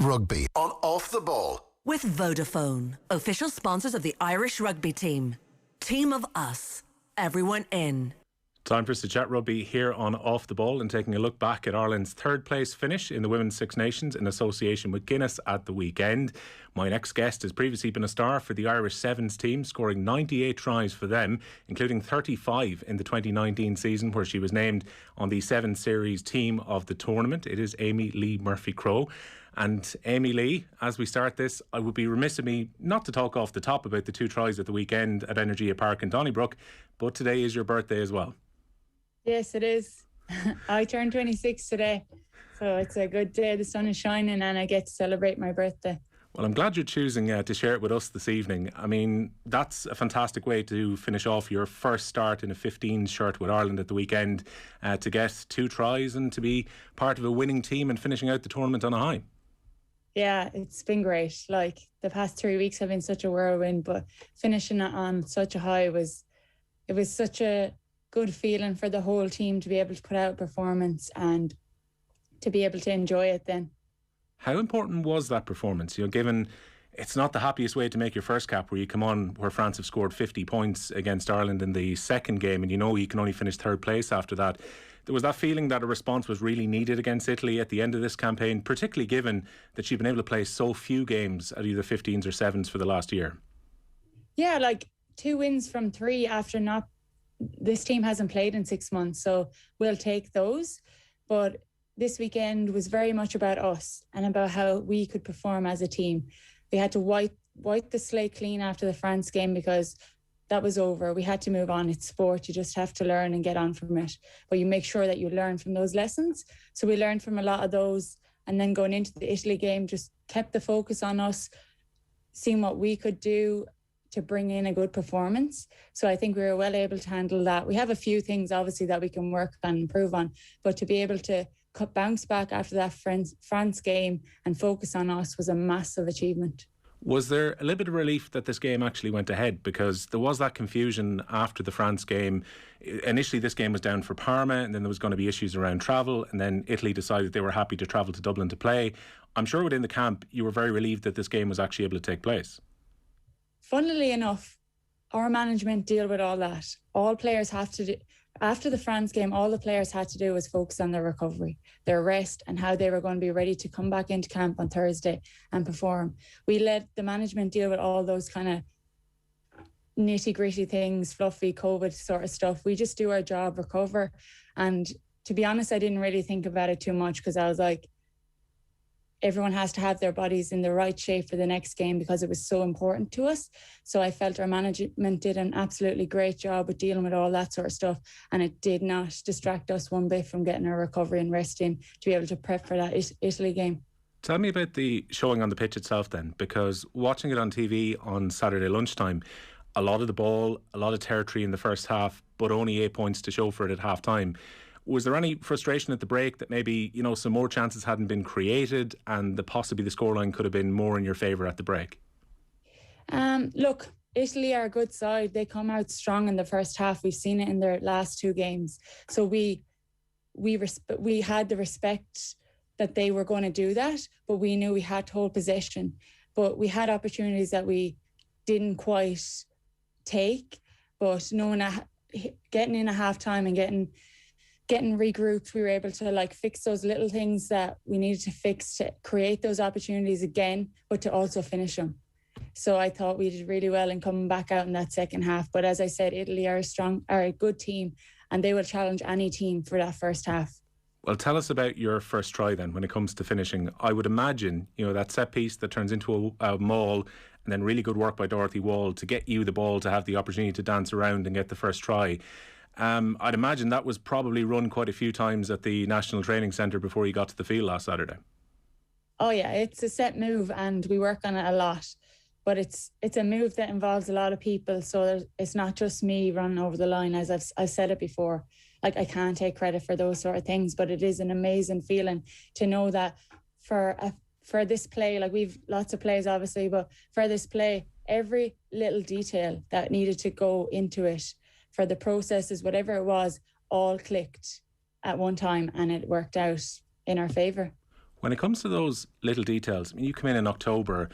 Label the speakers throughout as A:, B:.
A: rugby on Off the Ball.
B: With Vodafone, official sponsors of the Irish rugby team. Team of us. Everyone in.
C: Time for us to chat rugby here on Off the Ball and taking a look back at Ireland's third place finish in the Women's Six Nations in association with Guinness at the weekend. My next guest has previously been a star for the Irish Sevens team, scoring 98 tries for them, including 35 in the 2019 season where she was named on the Sevens Series team of the tournament. It is Amee-Leigh Murphy Crowe. And Amee-Leigh, as we start this, I would be remiss of me not to talk off the top about the 2 tries at the weekend at Energy Park in Donnybrook, but today is your birthday as well.
D: Yes, it is. I turned 26 today, so it's a good day. The sun is shining and I get to celebrate my birthday. Well,
C: I'm glad you're choosing to share it with us this evening. I mean, that's a fantastic way to finish off your first start in a 15s shirt with Ireland at the weekend, to get 2 tries and to be part of a winning team and finishing out the tournament on a high.
D: Yeah, it's been great. Like, the past 3 weeks have been such a whirlwind, but finishing it on such a high was such a good feeling for the whole team to be able to put out a performance and to be able to enjoy it then.
C: How important was that performance? Given it's not the happiest way to make your first cap, where you come on where France have scored 50 points against Ireland in the second game and you can only finish third place after that. There was that feeling that a response was really needed against Italy at the end of this campaign, particularly given that she'd been able to play so few games at either 15s or 7s for the last year.
D: Yeah, like 2 wins from 3 after not... This team hasn't played in 6 months, so we'll take those. But this weekend was very much about us and about how we could perform as a team. We had to wipe the slate clean after the France game because that was over. We had to move on. It's sport. You just have to learn and get on from it. But you make sure that you learn from those lessons. So we learned from a lot of those. And then going into the Italy game, just kept the focus on us, seeing what we could do to bring in a good performance. So I think we were well able to handle that. We have a few things, obviously, that we can work on and improve on. But to be able to bounce back after that France game and focus on us was a massive achievement.
C: Was there a little bit of relief that this game actually went ahead? Because there was that confusion after the France game. Initially, this game was down for Parma, and then there was going to be issues around travel, and then Italy decided they were happy to travel to Dublin to play. I'm sure within the camp, you were very relieved that this game was actually able to take place.
D: Funnily enough, our management deal with all that. All players have to do... After the France game, all the players had to do was focus on their recovery, their rest, and how they were going to be ready to come back into camp on Thursday and perform. We let the management deal with all those kind of nitty-gritty things, fluffy COVID sort of stuff. We just do our job, recover. And to be honest, I didn't really think about it too much because I was like, everyone has to have their bodies in the right shape for the next game because it was so important to us. So I felt our management did an absolutely great job with dealing with all that sort of stuff, and it did not distract us one bit from getting our recovery and rest in to be able to prep for that Italy game.
C: Tell me about the showing on the pitch itself then, because watching it on TV on Saturday lunchtime, a lot of the ball, a lot of territory in the first half, but only 8 points to show for it at half time. Was there any frustration at the break that maybe, some more chances hadn't been created and possibly the scoreline could have been more in your favour at the break?
D: Look, Italy are a good side. They come out strong in the first half. We've seen it in their last 2 games. So we had the respect that they were going to do that, but we knew we had to hold possession. But we had opportunities that we didn't quite take. But knowing that getting in at half time and getting regrouped, we were able to fix those little things that we needed to fix to create those opportunities again, but to also finish them. So I thought we did really well in coming back out in that second half. But as I said, Italy are a good team, and they will challenge any team for that first half.
C: Well, tell us about your first try then when it comes to finishing. I would imagine, that set piece that turns into a maul, and then really good work by Dorothy Wall to get you the ball to have the opportunity to dance around and get the first try. I'd imagine that was probably run quite a few times at the National Training Centre before you got to the field last Saturday.
D: Oh yeah, it's a set move and we work on it a lot. But it's a move that involves a lot of people, so it's not just me running over the line, as I've said it before. I can't take credit for those sort of things, but it is an amazing feeling to know that for this play, we've lots of plays obviously, but for this play, every little detail that needed to go into it, for the processes, whatever it was, all clicked at one time and it worked out in our favour.
C: When it comes to those little details, I mean, you come in October,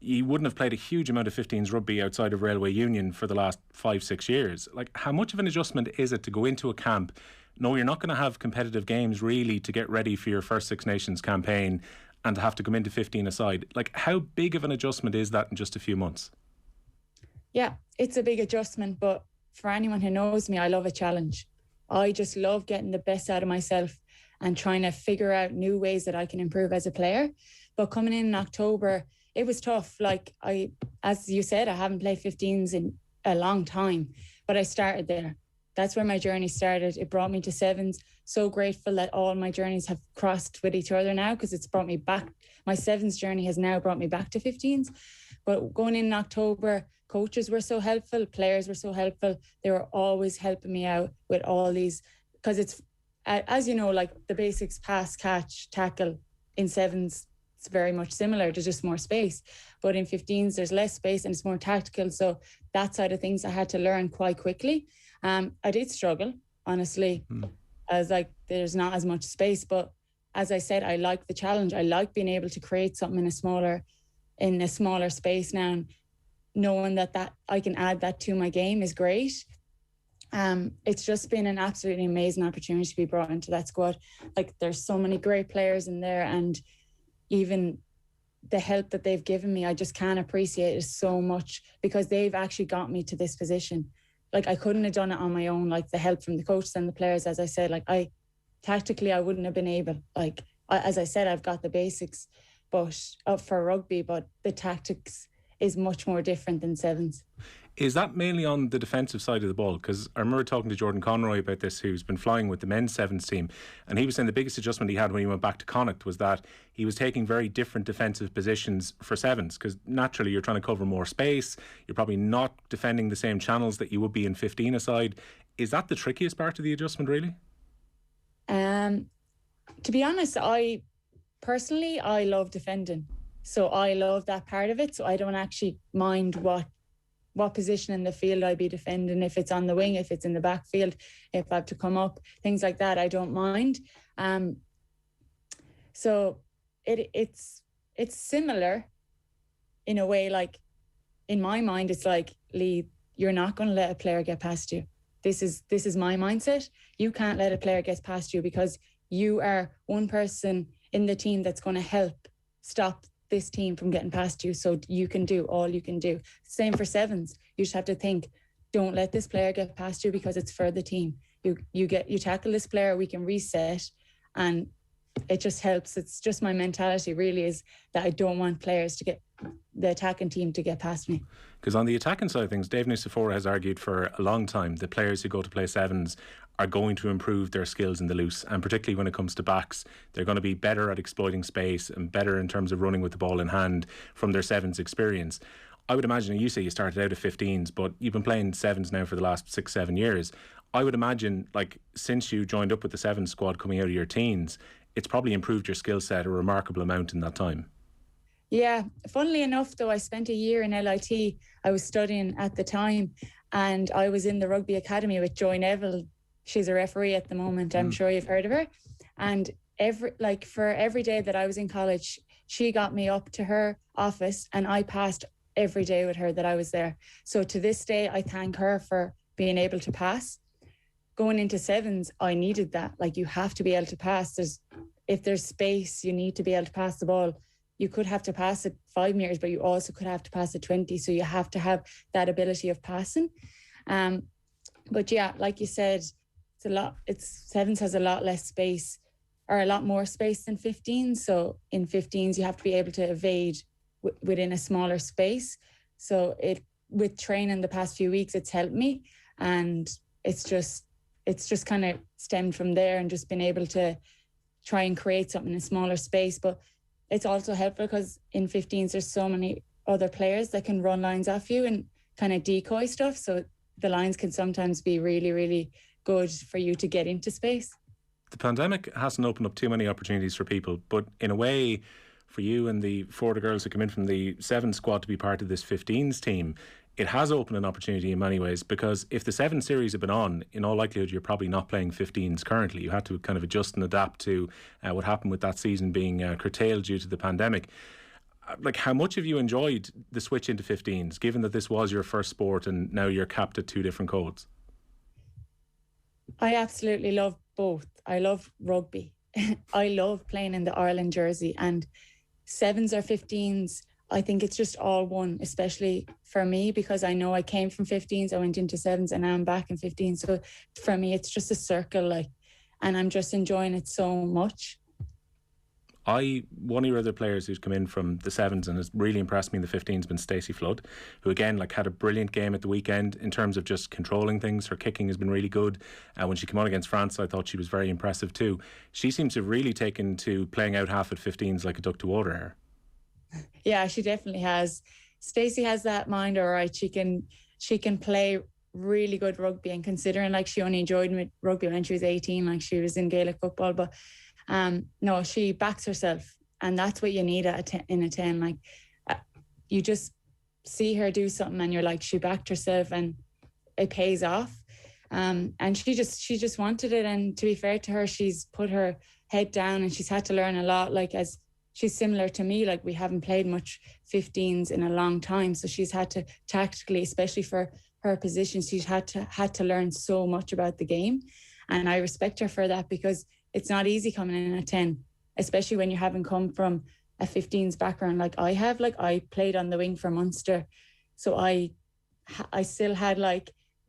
C: you wouldn't have played a huge amount of 15s rugby outside of Railway Union for the last 5-6 years. Like, how much of an adjustment is it to go into a camp? No, you're not going to have competitive games really to get ready for your first Six Nations campaign and to have to come into 15 aside. Like, how big of an adjustment is that in just a few months?
D: Yeah, it's a big adjustment, but for anyone who knows me, I love a challenge. I just love getting the best out of myself and trying to figure out new ways that I can improve as a player. But coming in October, it was tough. Like, as you said, I haven't played 15s in a long time, but I started there. That's where my journey started. It brought me to sevens. So grateful that all my journeys have crossed with each other now, because it's brought me back. My sevens journey has now brought me back to 15s. But going in October, coaches were so helpful, players were so helpful. They were always helping me out with all these, because it's, as you know, like the basics, pass, catch, tackle in sevens, it's very much similar. There's just more space. But in 15s, there's less space and it's more tactical. So that side of things I had to learn quite quickly. I did struggle, honestly. I was like, there's not as much space. But as I said, I like the challenge. I like being able to create something in a smaller space now. And knowing that I can add that to my game is great. It's just been an absolutely amazing opportunity to be brought into that squad. Like, there's so many great players in there, and even the help that they've given me, I just can't appreciate it so much, because they've actually got me to this position. Like, I couldn't have done it on my own. Like, the help from the coaches and the players, as I said, like, tactically I wouldn't have been able. Like, as I said, I've got the basics, but for rugby, but the tactics is much more different than sevens.
C: Is that mainly on the defensive side of the ball? Because I remember talking to Jordan Conroy about this, who's been flying with the men's sevens team, and he was saying the biggest adjustment he had when he went back to Connacht was that he was taking very different defensive positions for sevens, because naturally you're trying to cover more space, you're probably not defending the same channels that you would be in 15 aside. Is that the trickiest part of the adjustment, really?
D: To be honest, I love defending, so I love that part of it. So I don't actually mind what position in the field I be defending, if it's on the wing, if it's in the backfield, if I have to come up, things like that, I don't mind. So it's similar in a way. Like, in my mind, it's like, Lee, you're not going to let a player get past you. This is my mindset. You can't let a player get past you, because you are one person in the team that's going to help stop this team from getting past you, so you can do all you can do. Same for sevens. You just have to think, don't let this player get past you, because it's for the team. You tackle this player, we can reset, and it just helps. It's just my mentality really, is that I don't want players to get the attacking team to get past me. Because
C: on the attacking side of things, Dave Nucifora has argued for a long time that players who go to play sevens are going to improve their skills in the loose, and particularly when it comes to backs, they're going to be better at exploiting space and better in terms of running with the ball in hand from their sevens experience. I would imagine, you say you started out at 15s, but you've been playing sevens now for the last 6-7 years. I would imagine, like, since you joined up with the sevens squad coming out of your teens, it's probably improved your skill set a remarkable amount in that time.
D: Yeah, funnily enough though, I spent a year in LIT. I was studying at the time, and I was in the rugby academy with Joy Neville. She's a referee at the moment. I'm sure you've heard of her. And for every day that I was in college, she got me up to her office, and I passed every day with her that I was there. So to this day, I thank her for being able to pass. Going into sevens, I needed that. Like, you have to be able to pass. If there's space, you need to be able to pass the ball. You could have to pass it 5 meters, but you also could have to pass it 20. So you have to have that ability of passing. But yeah, like you said, sevens has a lot less space, or a lot more space than 15. So in 15s, you have to be able to evade within a smaller space. So with training the past few weeks, it's helped me, and it's just kind of stemmed from there, and just been able to try and create something in a smaller space. But it's also helpful because in 15s, there's so many other players that can run lines off you and kind of decoy stuff. So the lines can sometimes be really, really good for you to get into space.
C: The pandemic hasn't opened up too many opportunities for people, but in a way, for you and the 4 girls who come in from the 7 squad to be part of this 15s team, it has opened an opportunity in many ways, because if the 7 series had been on, in all likelihood you're probably not playing 15s currently. You had to kind of adjust and adapt to what happened with that season being curtailed due to the pandemic. Like, how much have you enjoyed the switch into 15s, given that this was your first sport and now you're capped at 2 different codes?
D: I absolutely love both. I love rugby. I love playing in the Ireland jersey, and 7s or 15s, I think it's just all one, especially for me, because I know I came from 15s, I went into 7s, and now I'm back in 15s. So for me, it's just a circle, and I'm just enjoying it so much.
C: One of your other players who's come in from the 7s and has really impressed me in the 15s has been Stacey Flood, who again had a brilliant game at the weekend in terms of just controlling things. Her kicking has been really good. When she came on against France, I thought she was very impressive too. She seems to have really taken to playing out half at 15s like a duck to water here.
D: Yeah, she definitely has. Stacey has that mind, all right. She can play really good rugby, and considering she only enjoyed rugby when she was 18, she was in Gaelic football, but no, she backs herself, and that's what you need in a 10. You just see her do something and you're like, she backed herself, and it pays off. And she just wanted it, and to be fair to her, she's put her head down and she's had to learn a lot. As she's similar to me, we haven't played much 15s in a long time, so she's had to tactically, especially for her position, she's had to learn so much about the game, and I respect her for that, because it's not easy coming in at 10, especially when you haven't come from a 15s background like I have. I played on the wing for Munster, so I still had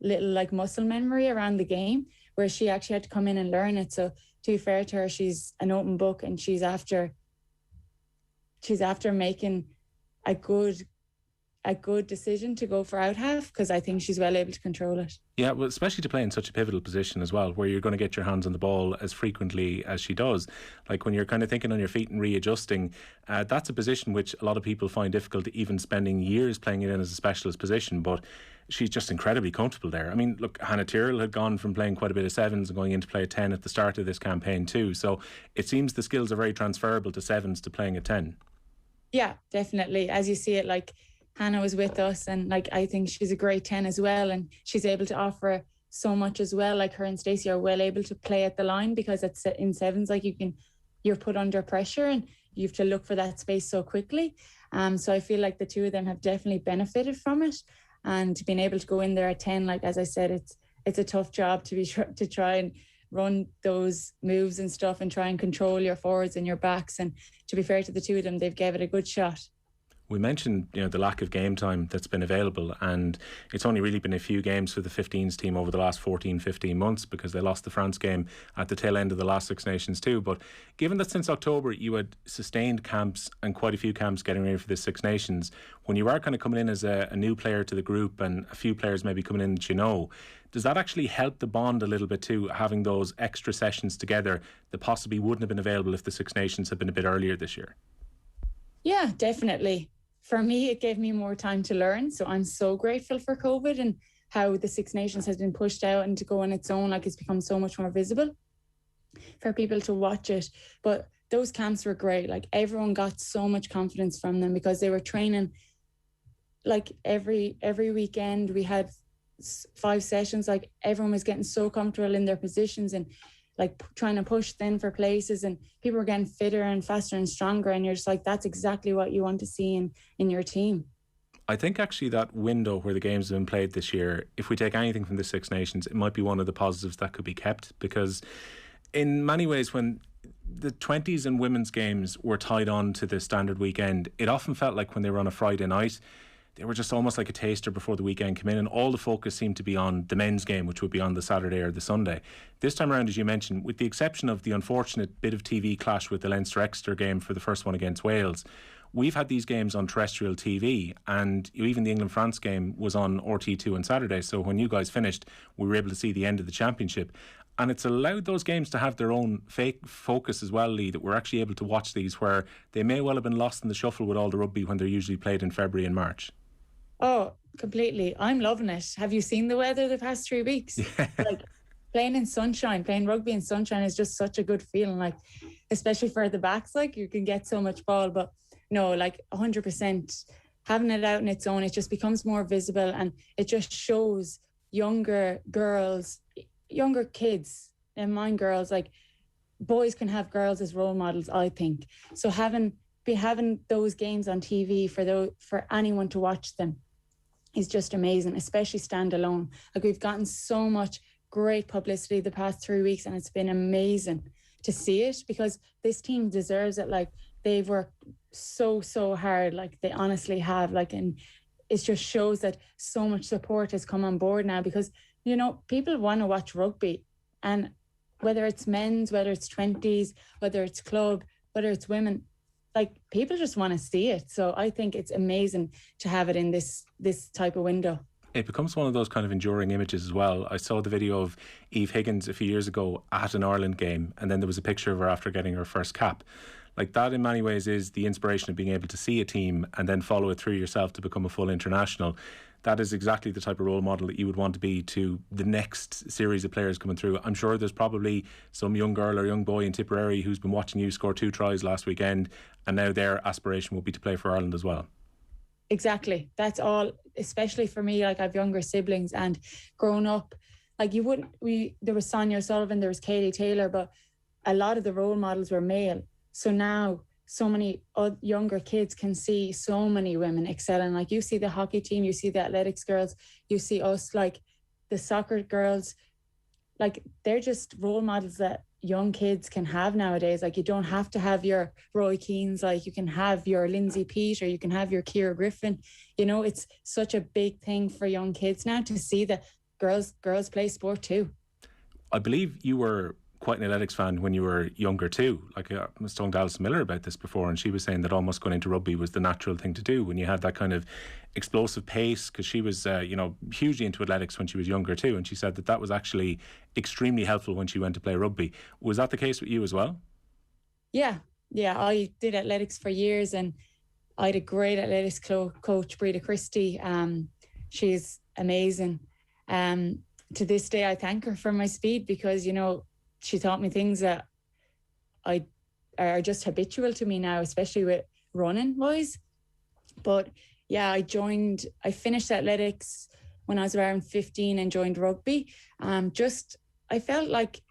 D: little muscle memory around the game, where she actually had to come in and learn it. So to be fair to her, she's an open book, and she's after making a good decision to go for out half, because I think she's well able to control it.
C: Yeah, well, especially to play in such a pivotal position as well, where you're going to get your hands on the ball as frequently as she does. When you're kind of thinking on your feet and readjusting, that's a position which a lot of people find difficult, even spending years playing it in as a specialist position, but she's just incredibly comfortable there. I mean, look, Hannah Tyrell had gone from playing quite a bit of 7s and going in to play a 10 at the start of this campaign too, so it seems the skills are very transferable to 7s to playing a 10.
D: Yeah, definitely. As you see it, Hannah was with us, and I think she's a great 10 as well, and she's able to offer so much as well. Her and Stacey are well able to play at the line, because it's in 7s, you're put under pressure and you have to look for that space so quickly. So I feel like the two of them have definitely benefited from it, and being able to go in there at 10, as I said, it's a tough job to try and run those moves and stuff and try and control your forwards and your backs. And to be fair to the two of them, they've gave it a good shot.
C: We mentioned, the lack of game time that's been available, and it's only really been a few games for the 15s team over the last 14, 15 months, because they lost the France game at the tail end of the last Six Nations too. But given that since October you had sustained camps and quite a few camps getting ready for the Six Nations, when you are kind of coming in as a new player to the group, and a few players maybe coming in that does that actually help the bond a little bit too, having those extra sessions together that possibly wouldn't have been available if the Six Nations had been a bit earlier this year?
D: Yeah, definitely. For me, it gave me more time to learn. So I'm so grateful for COVID and how the Six Nations has been pushed out and to go on its own. It's become so much more visible for people to watch it. But those camps were great. Everyone got so much confidence from them, because they were training every weekend. We had 5 sessions. Everyone was getting so comfortable in their positions and trying to push then for places, and people were getting fitter and faster and stronger, and you're just that's exactly what you want to see in your team.
C: I think actually that window where the games have been played this year, if we take anything from the Six Nations, it might be one of the positives that could be kept, because in many ways when the 20s and women's games were tied on to the standard weekend, it often felt like when they were on a Friday night, they were just almost like a taster before the weekend came in, and all the focus seemed to be on the men's game, which would be on the Saturday or the Sunday. This time around, as you mentioned, with the exception of the unfortunate bit of TV clash with the Leinster-Exeter game for the first one against Wales, we've had these games on terrestrial TV, and even the England-France game was on RT2 on Saturday, so when you guys finished, we were able to see the end of the championship. And it's allowed those games to have their own fake focus as well, Lee, that we're actually able to watch these where they may well have been lost in the shuffle with all the rugby when they're usually played in February and March.
D: Oh, completely. I'm loving it. Have you seen the weather the past 3 weeks?
C: Yeah.
D: Playing in sunshine, playing rugby in sunshine is just such a good feeling, especially for the backs, you can get so much ball. But no, 100%. having it out on its own, it just becomes more visible, and it just shows younger girls, younger kids, and mine girls, like boys can have girls as role models, I think. So having those games on TV for anyone to watch them is just amazing, especially standalone. Like, we've gotten so much great publicity the past 3 weeks, and it's been amazing to see it, because this team deserves it. Like, they've worked so hard, like they honestly have, like, and it just shows that so much support has come on board now, because, you know, people want to watch rugby, and whether it's men's, whether it's 20s, whether it's club, whether it's women, like, people just want to see it. So I think it's amazing to have it in this type of window.
C: It becomes one of those kind of enduring images as well. I saw the video of Eve Higgins a few years ago at an Ireland game, and then there was a picture of her after getting her first cap. Like, that in many ways is the inspiration of being able to see a team and then follow it through yourself to become a full international. That is exactly the type of role model that you would want to be to the next series of players coming through. I'm sure there's probably some young girl or young boy in Tipperary who's been watching you score 2 tries last weekend, and now their aspiration will be to play for Ireland as well.
D: Exactly. That's all, especially for me. Like, I have younger siblings, and growing up, like, there was Sonia O'Sullivan, there was Katie Taylor, but a lot of the role models were male. So now so many younger kids can see so many women excelling. Like, you see the hockey team, you see the athletics girls, you see us, like the soccer girls, like, they're just role models that young kids can have nowadays. Like, you don't have to have your Roy Keanes, like, you can have your Lindsay Peat, or you can have your Ciara Griffin. You know, it's such a big thing for young kids now to see that girls play sport too.
C: I believe you were quite an athletics fan when you were younger too. Like, I was talking to Alison Miller about this before, and she was saying that almost going into rugby was the natural thing to do when you had that kind of explosive pace, because she was hugely into athletics when she was younger too, and she said that was actually extremely helpful when she went to play rugby. Was that the case with you as well?
D: Yeah, I did athletics for years, and I had a great athletics coach, Breda Christie. She's amazing. To this day, I thank her for my speed, because, you know, she taught me things that are just habitual to me now, especially with running wise. But yeah, I finished athletics when I was around 15 and joined rugby. I felt like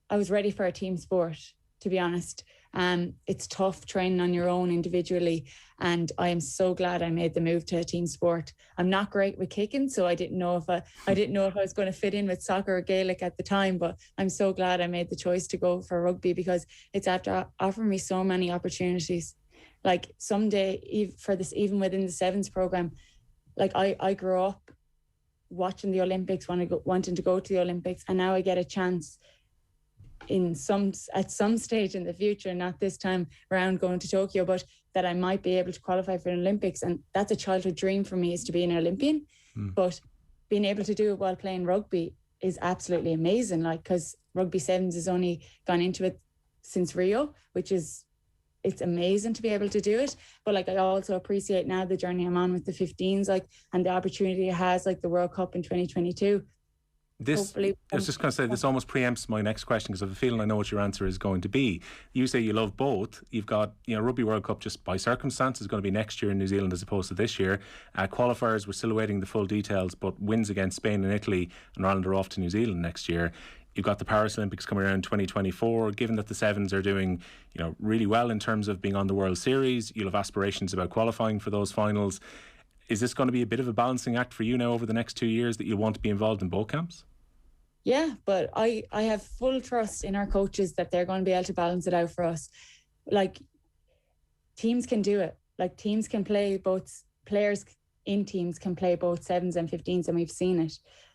D: I was ready for a team sport, to be honest. It's tough training on your own individually, and I am so glad I made the move to a team sport. I'm not great with kicking, so I didn't know if I was going to fit in with soccer or Gaelic at the time, but I'm so glad I made the choice to go for rugby, because it's after offering me so many opportunities. Like, someday, even within the sevens program, like, I grew up watching the Olympics, wanting to go to the Olympics, and now I get a chance at some stage in the future, not this time around going to Tokyo, but that I might be able to qualify for the Olympics. And that's a childhood dream for me, is to be an Olympian. But being able to do it while playing rugby is absolutely amazing. Like, because rugby sevens has only gone into it since Rio, it's amazing to be able to do it. But like, I also appreciate now the journey I'm on with the 15s, like, and the opportunity it has, like the World Cup in 2022.
C: I was just going to say, this almost preempts my next question, because I have a feeling I know what your answer is going to be. You say you love both. You've got, Rugby World Cup, just by circumstance, is going to be next year in New Zealand as opposed to this year. Qualifiers, we're still awaiting the full details, but wins against Spain and Italy, and Ireland are off to New Zealand next year. You've got the Paris Olympics coming around in 2024. Given that the sevens are doing, really well in terms of being on the World Series, you'll have aspirations about qualifying for those finals. Is this going to be a bit of a balancing act for you now over the next 2 years, that you'll want to be involved in both camps?
D: Yeah, but I have full trust in our coaches that they're going to be able to balance it out for us. Like, teams can do it. Like, teams can play both, players in teams can play both sevens and 15s, and we've seen it.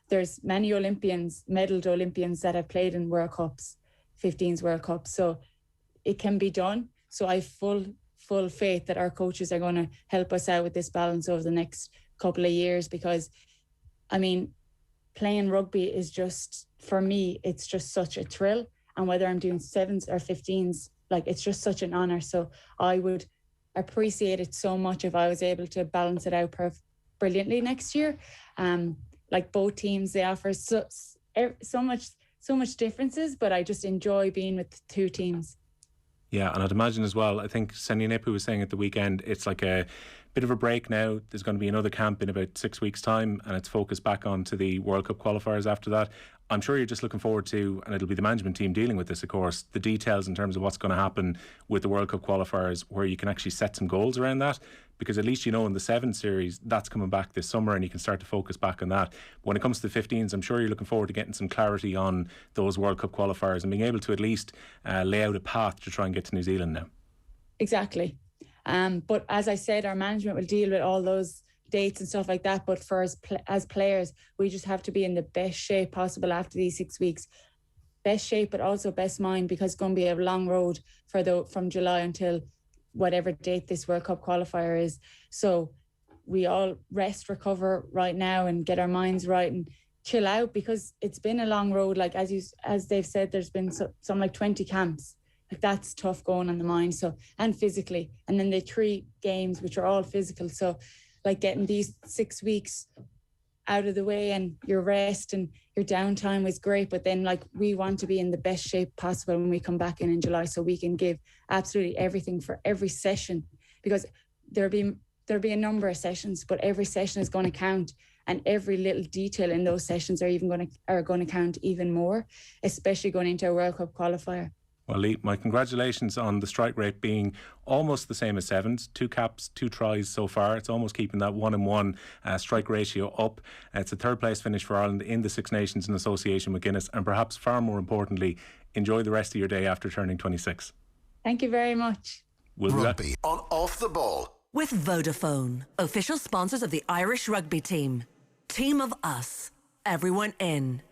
D: There's many Olympians, medalled Olympians, that have played in World Cups, 15s World Cups. So it can be done. So I have full faith that our coaches are going to help us out with this balance over the next couple of years, because, I mean, playing rugby is just, for me, it's just such a thrill. And whether I'm doing sevens or 15s, like, it's just such an honour. So I would appreciate it so much if I was able to balance it out brilliantly next year. Like, both teams, they offer so much differences, but I just enjoy being with the two teams.
C: Yeah, and I'd imagine as well, I think Senia Nipu was saying at the weekend, it's like a Bit of a break now. There's going to be another camp in about 6 weeks' time, and it's focused back onto the World Cup qualifiers after that. I'm sure you're just looking forward to, and it'll be the management team dealing with this, of course, the details in terms of what's going to happen with the World Cup qualifiers, where you can actually set some goals around that, because at least you know in the 7 series that's coming back this summer and you can start to focus back on that. When it comes to the 15s, I'm sure you're looking forward to getting some clarity on those World Cup qualifiers and being able to at least lay out a path to try and get to New Zealand now.
D: Exactly. But as I said, our management will deal with all those dates and stuff like that. But for us as players, we just have to be in the best shape possible after these 6 weeks. Best shape, but also best mind, because it's going to be a long road from July until whatever date this World Cup qualifier is. So we all rest, recover right now and get our minds right and chill out, because it's been a long road. Like as they've said, there's been some like 20 camps. Like that's tough going on the mind, so, and physically. And then the 3 games, which are all physical. So like getting these 6 weeks out of the way and your rest and your downtime was great. But then like we want to be in the best shape possible when we come back in July, so we can give absolutely everything for every session, because there'll be a number of sessions, but every session is going to count, and every little detail in those sessions are going to count even more, especially going into a World Cup qualifier.
C: Well, Leigh, my congratulations on the strike rate being almost the same as 7s. 2 caps, 2 tries so far. It's almost keeping that 1-1 strike ratio up. It's a 3rd place finish for Ireland in the Six Nations in association with Guinness, and perhaps far more importantly, enjoy the rest of your day after turning 26.
D: Thank you very much.
A: Rugby on Off the Ball.
B: With Vodafone, official sponsors of the Irish rugby team. Team of us, everyone in.